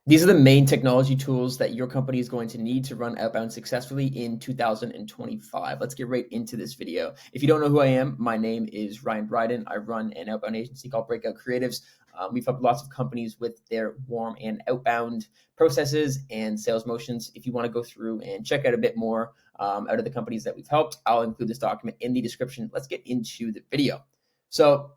These are the main technology tools that your company is going to need to run outbound successfully in 2025. Let's get right into this video. If you don't know who I am, my name is Ryan Bryden. I run an outbound agency called Breakout Creatives. We've helped lots of companies with their warm and outbound processes and sales motions. If you want to go through and check out a bit more out of the companies that we've helped, I'll include this document in the description. Let's get into the video. So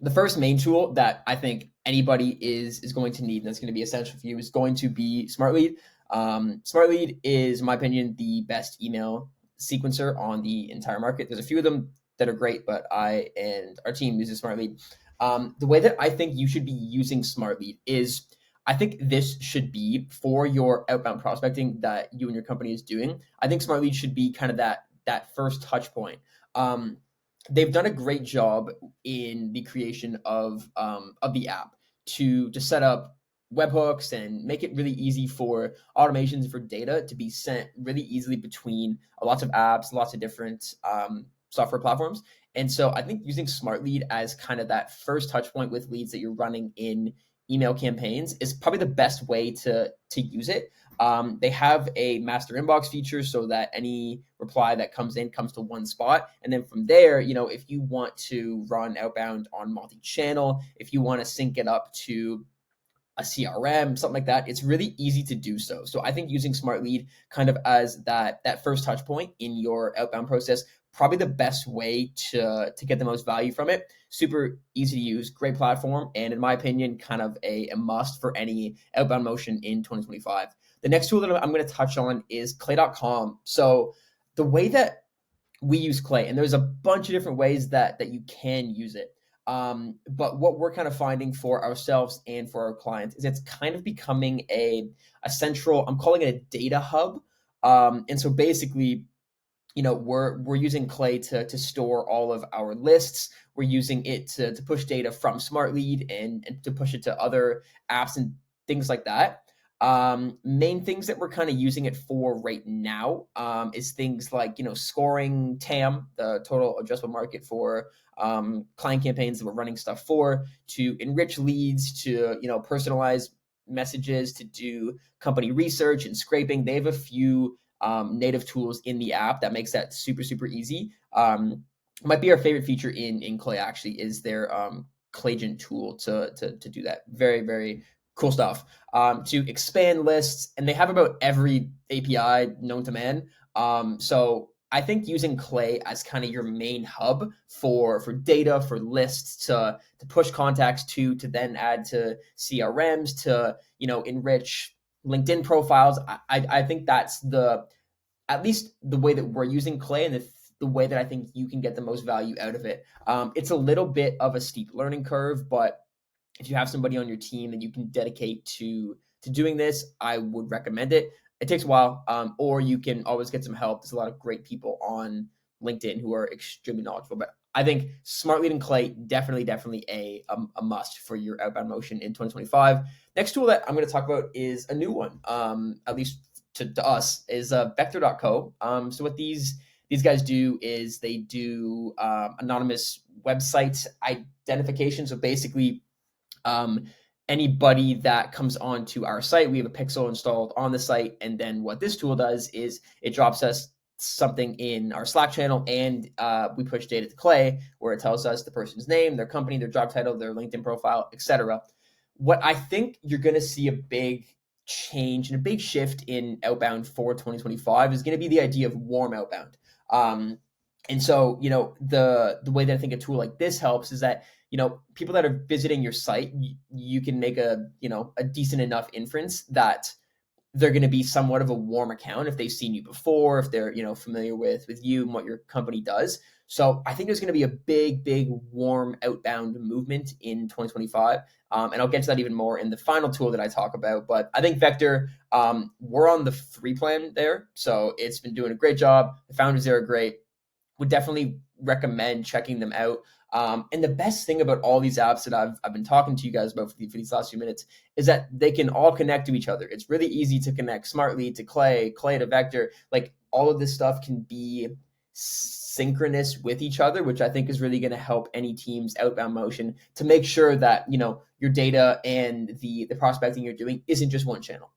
the first main tool that I think anybody is going to need, and that's going to be essential for you, is going to be SmartLead. SmartLead is, in my opinion, the best email sequencer on the entire market. There's a few of them that are great, but I and our team uses SmartLead. The way that I think you should be using SmartLead is, I think this should be for your outbound prospecting that you and your company is doing. I think SmartLead should be kind of that first touch point. They've done a great job in the creation of the app to set up webhooks and make it really easy for automations for data to be sent really easily between lots of apps, lots of different software platforms. And so I think using SmartLead as kind of that first touch point with leads that you're running in email campaigns is probably the best way to use it. They have a master inbox feature so that any reply that comes in comes to one spot. And then from there, if you want to run outbound on multi-channel, if you want to sync it up to a CRM, something like that, it's really easy to do so. So I think using SmartLead kind of as that first touch point in your outbound process, probably the best way to get the most value from it. Super easy to use, great platform, and in my opinion, kind of a must for any outbound motion in 2025. The next tool that I'm going to touch on is clay.com. So the way that we use Clay, and there's a bunch of different ways that you can use it. But what we're kind of finding for ourselves and for our clients is it's kind of becoming a central, I'm calling it a data hub. And so basically, we're using Clay to store all of our lists. We're using it to push data from SmartLead and to push it to other apps and things like that. Main things that we're kind of using it for right now is things like, scoring TAM, the total addressable market for client campaigns that we're running stuff for, to enrich leads, to, personalize messages, to do company research and scraping. They have a few native tools in the app that makes that super, super easy. Might be our favorite feature in Clay actually is their Claygent tool to do that. Very, very cool stuff. To expand lists, and they have about every API known to man. So I think using Clay as kind of your main hub for data, for lists, to push contacts to then add to CRMs, to enrich LinkedIn profiles. I think that's at least the way that we're using Clay, and the way that I think you can get the most value out of it. It's a little bit of a steep learning curve, but if you have somebody on your team that you can dedicate to doing this, I would recommend it. It takes a while, or you can always get some help. There's a lot of great people on LinkedIn who are extremely knowledgeable. But I think SmartLead and Clay definitely a must for your outbound motion in 2025. Next tool that I'm going to talk about is a new one, at least to us, is Vector.co. So what these guys do is they do anonymous website identification. So basically, anybody that comes onto our site, we have a pixel installed on the site. And then what this tool does is it drops us something in our Slack channel, and we push data to Clay where it tells us the person's name, their company, their job title, their LinkedIn profile, etc. What I think you're going to see a big change and a big shift in outbound for 2025 is going to be the idea of warm outbound. And so, the way that I think a tool like this helps is that, people that are visiting your site, you can make a decent enough inference that they're going to be somewhat of a warm account if they've seen you before, if they're, familiar with you and what your company does. So I think there's going to be a big warm outbound movement in 2025. And I'll get to that even more in the final tool that I talk about. But I think Vector, we're on the free plan there. So it's been doing a great job. The founders there are great. Would definitely recommend checking them out. And the best thing about all these apps that I've been talking to you guys about for these last few minutes is that they can all connect to each other. It's really easy to connect SmartLead to Clay to Vector. Like, all of this stuff can be synchronous with each other, which I think is really going to help any team's outbound motion to make sure that, your data and the prospecting you're doing isn't just one channel.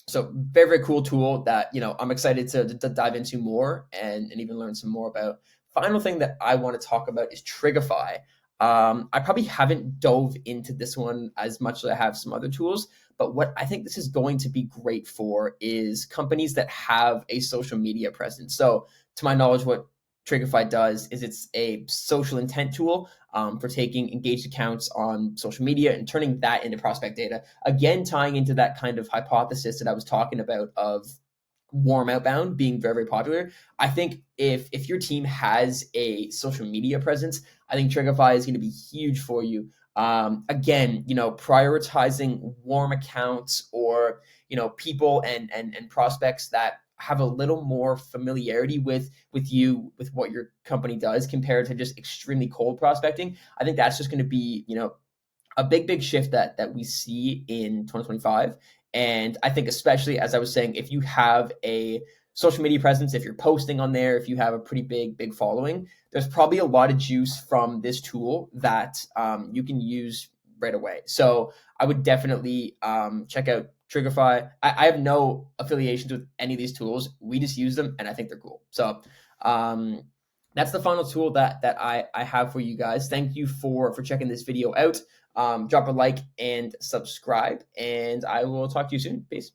So very, very cool tool that, I'm excited to dive into more and even learn some more about. Final thing that I want to talk about is Triggery. I probably haven't dove into this one as much as I have some other tools, but what I think this is going to be great for is companies that have a social media presence. So to my knowledge, what Triggery does is it's a social intent tool for taking engaged accounts on social media and turning that into prospect data. Again, tying into that kind of hypothesis that I was talking about of warm outbound being very, very popular. I think if your team has a social media presence, I think Triggery is going to be huge for you. Again, prioritizing warm accounts or people and prospects that have a little more familiarity with you, with what your company does compared to just extremely cold prospecting. I think that's just going to be a big shift that we see in 2025. And I think especially, as I was saying, if you have a social media presence, if you're posting on there, if you have a pretty big following, there's probably a lot of juice from this tool that you can use right away. So I would definitely check out Triggery. I have no affiliations with any of these tools. We just use them, and I think they're cool. So that's the final tool that I have for you guys. Thank you for checking this video out. Drop a like and subscribe, and I will talk to you soon. Peace.